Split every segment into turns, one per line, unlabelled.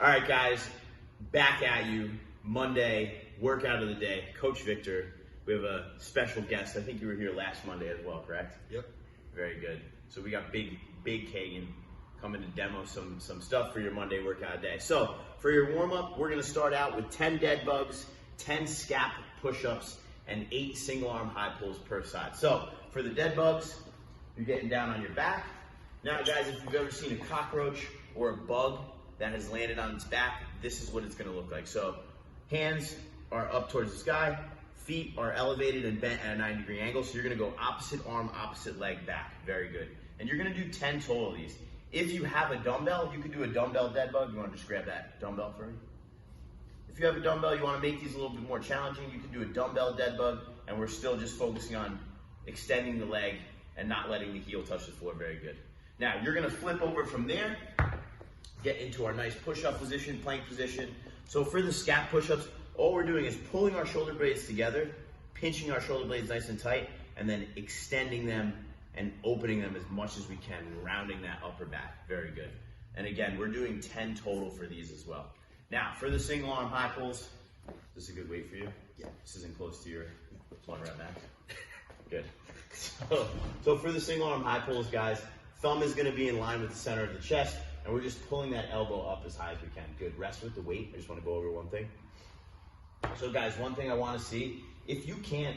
All right, guys, back at you. Monday, workout of the day. Coach Victor, we have a special guest. I think you were here last Monday as well, correct?
Yep.
Very good. So we got Big Kagan coming to demo some stuff for your Monday workout day. So for your warm-up, we're going to start out with 10 dead bugs, 10 scap push-ups, and 8 single-arm high pulls per side. So for the dead bugs, you're getting down on your back. Now, guys, if you've ever seen a cockroach or a bug that has landed on its back, this is what it's going to look like. So hands are up towards the sky, feet are elevated and bent at a 90-degree angle. So you're going to go opposite arm, opposite leg back. Very good. And you're going to do 10 total of these. If you have a dumbbell, you can do a dumbbell dead bug. You want to just grab that dumbbell for me? If you have a dumbbell, you want to make these a little bit more challenging, you can do a dumbbell dead bug, and we're still just focusing on extending the leg and not letting the heel touch the floor. Very good. Now, you're going to flip over from there, get into our nice push-up position, plank position. So for the scap push-ups, all we're doing is pulling our shoulder blades together, pinching our shoulder blades nice and tight, and then extending them and opening them as much as we can, rounding that upper back. Very good. And again, we're doing 10 total for these as well. Now, for the single arm high pulls, is this a good weight for you?
Yeah.
This isn't close to your 1 rep max? Good. So for the single arm high pulls, guys, thumb is gonna be in line with the center of the chest, and we're just pulling that elbow up as high as we can. Good, rest with the weight. I just wanna go over one thing. So guys, one thing I wanna see, if you can't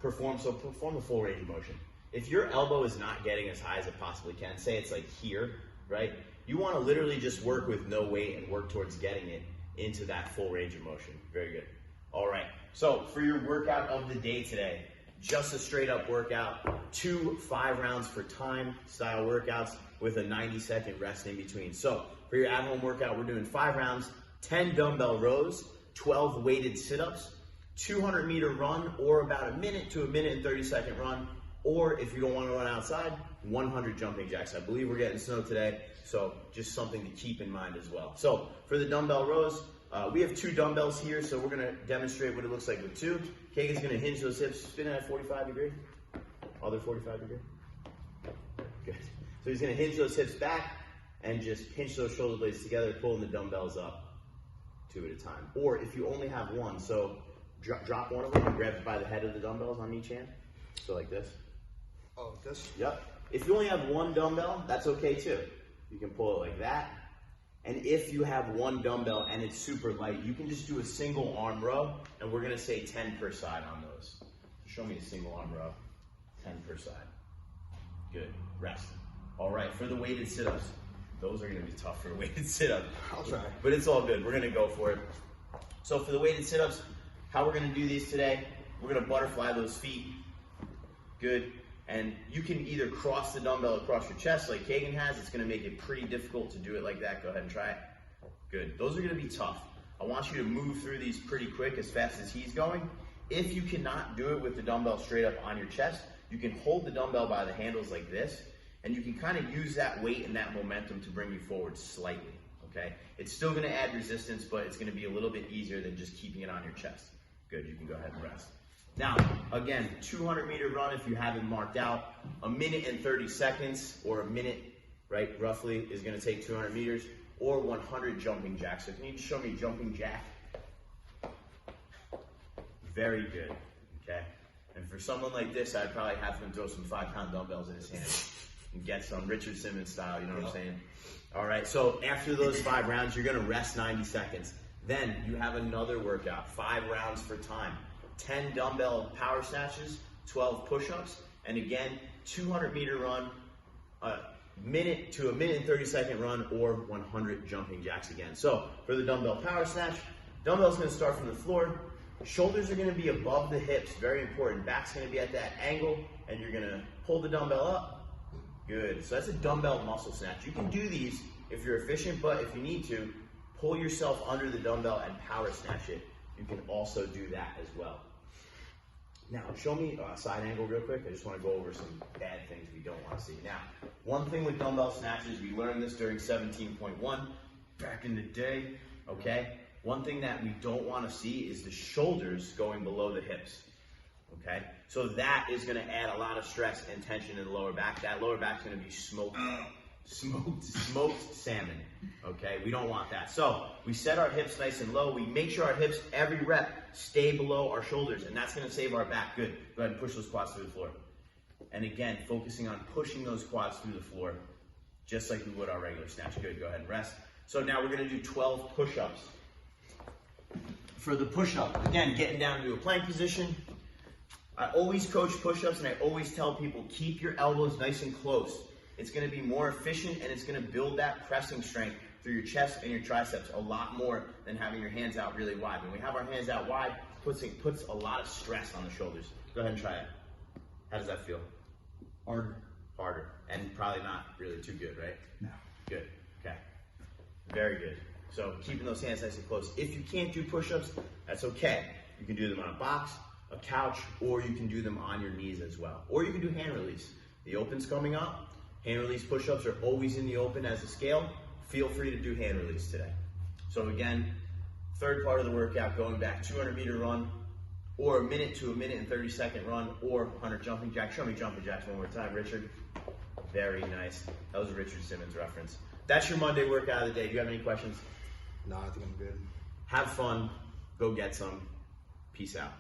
perform the full range of motion. If your elbow is not getting as high as it possibly can, say it's like here, right? You want to literally just work with no weight and work towards getting it into that full range of motion. Very good. All right, so for your workout of the day today, just a straight up workout, 2 5 rounds for time style workouts with a 90-second rest in between. So for your at-home workout, we're doing 5 rounds, 10 dumbbell rows, 12 weighted sit-ups, 200-meter run, or about a minute to a minute and 30-second run, or if you don't want to run outside, 100 jumping jacks. I believe we're getting snow today, so just something to keep in mind as well. So for the dumbbell rows, we have 2 dumbbells here, so we're gonna demonstrate what it looks like with 2. Kagan's gonna hinge those hips, spin it at 45 degree. Other 45 degree. Good. So he's gonna hinge those hips back and just pinch those shoulder blades together, pulling the dumbbells up 2 at a time. Or if you only have one, so drop one of them and grab it by the head of the dumbbells on each hand. So like this.
Oh, this?
Yep. If you only have one dumbbell, that's okay too. You can pull it like that. And if you have one dumbbell and it's super light, you can just do a single arm row, and we're gonna say 10 per side on those. So show me a single arm row, 10 per side. Good, rest. All right, for the weighted sit-ups, those are gonna be tough for a weighted sit-up.
I'll try.
But it's all good, we're gonna go for it. So for the weighted sit-ups, how we're gonna do these today, we're gonna butterfly those feet. Good. And you can either cross the dumbbell across your chest like Kagan has. It's going to make it pretty difficult to do it like that. Go ahead and try it. Good. Those are going to be tough. I want you to move through these pretty quick, as fast as he's going. If you cannot do it with the dumbbell straight up on your chest, you can hold the dumbbell by the handles like this, and you can kind of use that weight and that momentum to bring you forward slightly. Okay? It's still going to add resistance, but it's going to be a little bit easier than just keeping it on your chest. Good. You can go ahead and rest. Now, again, 200-meter run if you have it marked out. A minute and 30 seconds, or a minute, right, roughly, is going to take 200 meters, or 100 jumping jacks. So can you just show me jumping jack? Very good, okay? And for someone like this, I'd probably have him throw some 5-pound dumbbells in his hand and get some Richard Simmons style, you know what I'm saying? All right, so after those 5 rounds, you're going to rest 90 seconds. Then you have another workout, 5 rounds for time. 10 dumbbell power snatches, 12 push-ups, and again, 200-meter run, a minute to a minute and 30-second run, or 100 jumping jacks again. So for the dumbbell power snatch, dumbbell's gonna start from the floor, shoulders are gonna be above the hips, very important. Back's gonna be at that angle, and you're gonna pull the dumbbell up. Good, so that's a dumbbell muscle snatch. You can do these if you're efficient, but if you need to, pull yourself under the dumbbell and power snatch it. You can also do that as well. Now, show me a side angle real quick. I just want to go over some bad things we don't want to see. Now, one thing with dumbbell snatches, we learned this during 17.1 back in the day, okay? One thing that we don't want to see is the shoulders going below the hips, okay? So that is going to add a lot of stress and tension in the lower back. That lower back's going to be smoking. Smoked salmon, okay? We don't want that. So we set our hips nice and low. We make sure our hips, every rep, stay below our shoulders, and that's gonna save our back. Good. Go ahead and push those quads through the floor. And again, focusing on pushing those quads through the floor, just like we would our regular snatch. Good, go ahead and rest. So now we're gonna do 12 push-ups. For the push-up, again, getting down into a plank position. I always coach push-ups and I always tell people, keep your elbows nice and close. It's gonna be more efficient and it's gonna build that pressing strength through your chest and your triceps a lot more than having your hands out really wide. When we have our hands out wide, it puts a lot of stress on the shoulders. Go ahead and try it. How does that feel?
Harder.
Harder, and probably not really too good, right?
No.
Good, okay. Very good. So keeping those hands nice and close. If you can't do push-ups, that's okay. You can do them on a box, a couch, or you can do them on your knees as well. Or you can do hand release. The open's coming up. Hand release push-ups are always in the open as a scale. Feel free to do hand release today. So again, third part of the workout, going back 200-meter run, or a minute to a minute and 30-second run, or 100 jumping jacks. Show me jumping jacks one more time, Richard. Very nice. That was a Richard Simmons reference. That's your Monday workout of the day. Do you have any questions?
No, I think I'm good.
Have fun. Go get some. Peace out.